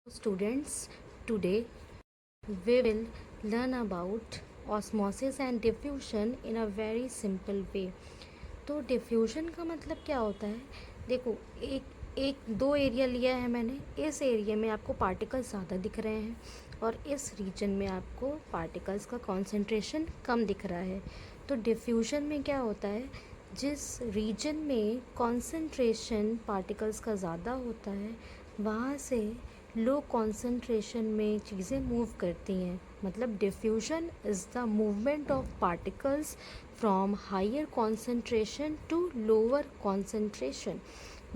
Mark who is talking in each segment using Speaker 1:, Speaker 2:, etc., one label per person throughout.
Speaker 1: Students, today we will learn about osmosis and diffusion in a very simple way. तो diffusion का मतलब क्या होता है? देखो, एक दो एरिया लिया है मैंने। इस एरिया में आपको पार्टिकल्स ज़्यादा दिख रहे हैं और इस रीजन में आपको पार्टिकल्स का कॉन्सेंट्रेशन कम दिख रहा है। तो डिफ्यूजन में क्या होता है, जिस रीजन में कॉन्सेंट्रेशन पार्टिकल्स का ज़्यादा होता है वहाँ से लो कॉन्सेंट्रेशन में चीज़ें मूव करती हैं। मतलब diffusion is the movement of particles from higher concentration to lower concentration.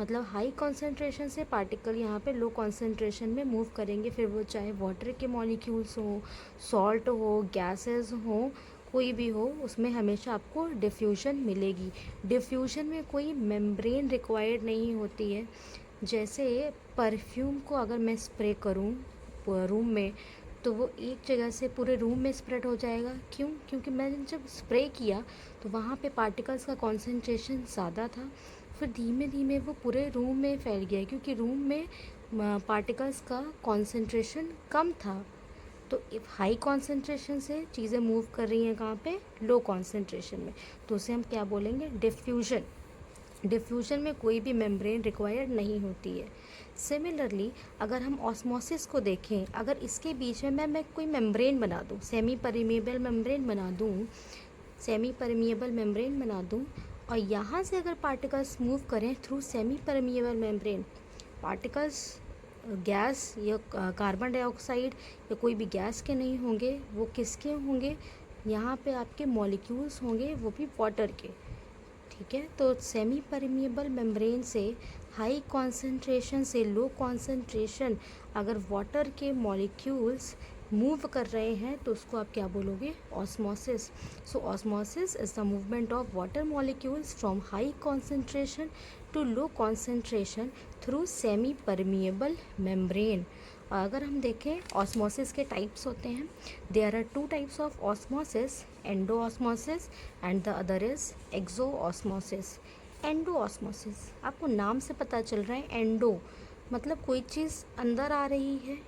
Speaker 1: मतलब हाई कॉन्सेंट्रेशन से पार्टिकल यहाँ पे लो कॉन्सेंट्रेशन में मूव करेंगे, फिर वो चाहे वाटर के मॉलिक्यूल्स हो, सॉल्ट हो, गैसेस हो, कोई भी हो, उसमें हमेशा आपको डिफ्यूजन मिलेगी। डिफ्यूजन में कोई मेम्ब्रेन रिक्वायर्ड नहीं होती है। जैसे परफ्यूम को अगर मैं स्प्रे करूँ रूम में तो वो एक जगह से पूरे रूम में स्प्रेड हो जाएगा। क्यों? क्योंकि मैंने जब स्प्रे किया तो वहाँ पे पार्टिकल्स का कॉन्सेंट्रेशन ज़्यादा था, फिर धीमे धीमे वो पूरे रूम में फैल गया क्योंकि रूम में पार्टिकल्स का कॉन्सेंट्रेशन कम था। तो हाई कॉन्सेंट्रेशन से चीज़ें मूव कर रही हैं कहाँ पे? लो कॉन्सेंट्रेशन में। तो उसे हम क्या बोलेंगे? डिफ्यूजन। डिफ्यूजन में कोई भी मेम्ब्रेन रिक्वायर्ड नहीं होती है। सिमिलरली अगर हम ऑस्मोसिस को देखें, अगर इसके बीच में मैं कोई मेम्ब्रेन बना दूँ, सेमी परमिएबल मेम्ब्रेन बना दूँ, और यहाँ से अगर पार्टिकल्स मूव करें through semi permeable membrane, particles gas या कार्बन डाइऑक्साइड या कोई भी गैस के नहीं होंगे, वो किसके होंगे? यहाँ पे आपके मॉलिक्यूल्स होंगे, वो भी वाटर के। ठीक है, तो सेमी परमिएबल मेम्ब्रेन से हाई कॉन्सेंट्रेशन से लो कॉन्सेंट्रेशन अगर वाटर के मॉलिक्यूल्स मूव कर रहे हैं तो उसको आप क्या बोलोगे? Osmosis. So osmosis is the movement of water molecules from high concentration to low concentration through semi permeable membrane. अगर हम देखें ऑस्मोसिस के टाइप्स होते हैं, there are two types of osmosis, endo osmosis and the other is exo osmosis. Endo osmosis, आपको नाम से पता चल रहा है एंडो मतलब कोई चीज़ अंदर आ रही है।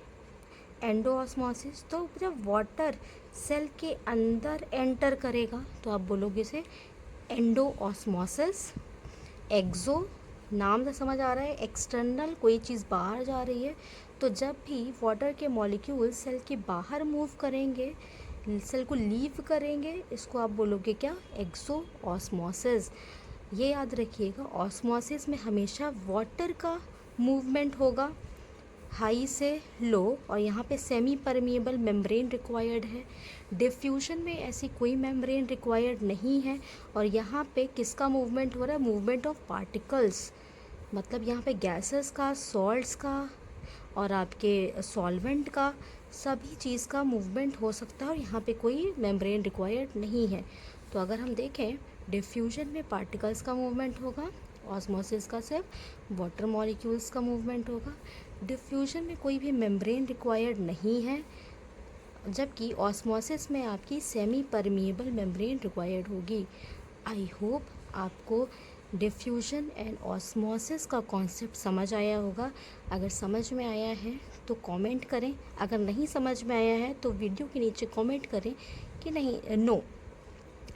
Speaker 1: एंडो ऑस्मोसिस तो जब वाटर सेल के अंदर एंटर करेगा तो आप बोलोगे इसे एंडो ऑस्मोसिस। एक्सो, नाम से समझ आ रहा है एक्सटर्नल, कोई चीज़ बाहर जा रही है। तो जब भी वाटर के मॉलिक्यूल सेल के बाहर मूव करेंगे, सेल को लीव करेंगे, इसको आप बोलोगे क्या? एक्सो ऑस्मोसिस। ये याद रखिएगा, ऑस्मोसिस में हमेशा वाटर का मूवमेंट होगा हाई से लो, और यहाँ पे सेमी परमिएबल मेम्ब्रेन रिक्वायर्ड है। डिफ्यूजन में ऐसी कोई मेम्ब्रेन रिक्वायर्ड नहीं है और यहाँ पे किसका मूवमेंट हो रहा है? Movement of particles. मतलब यहाँ पे गैसेस का, सॉल्ट्स का और आपके सॉल्वेंट का, सभी चीज़ का मूवमेंट हो सकता है और यहाँ पे कोई मेम्ब्रेन रिक्वायर्ड नहीं है। तो अगर हम देखें डिफ्यूजन में पार्टिकल्स का मूवमेंट होगा, ऑस्मोसिस का सिर्फ वाटर मॉलिक्यूल्स का मूवमेंट होगा। डिफ्यूजन में कोई भी मेम्ब्रेन रिक्वायर्ड नहीं है, जबकि ऑस्मोसिस में आपकी सेमी परमिएबल मेम्ब्रेन रिक्वायर्ड होगी। आई होप आपको डिफ्यूजन एंड ऑस्मोसिस का कॉन्सेप्ट समझ आया होगा। अगर समझ में आया है तो कमेंट करें, अगर नहीं समझ में आया है तो वीडियो के नीचे कमेंट करें कि नहीं, नो,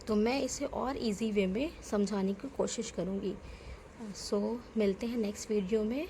Speaker 1: तो मैं इसे और इजी वे में समझाने की कोशिश करूँगी। सो मिलते हैं नेक्स्ट वीडियो में।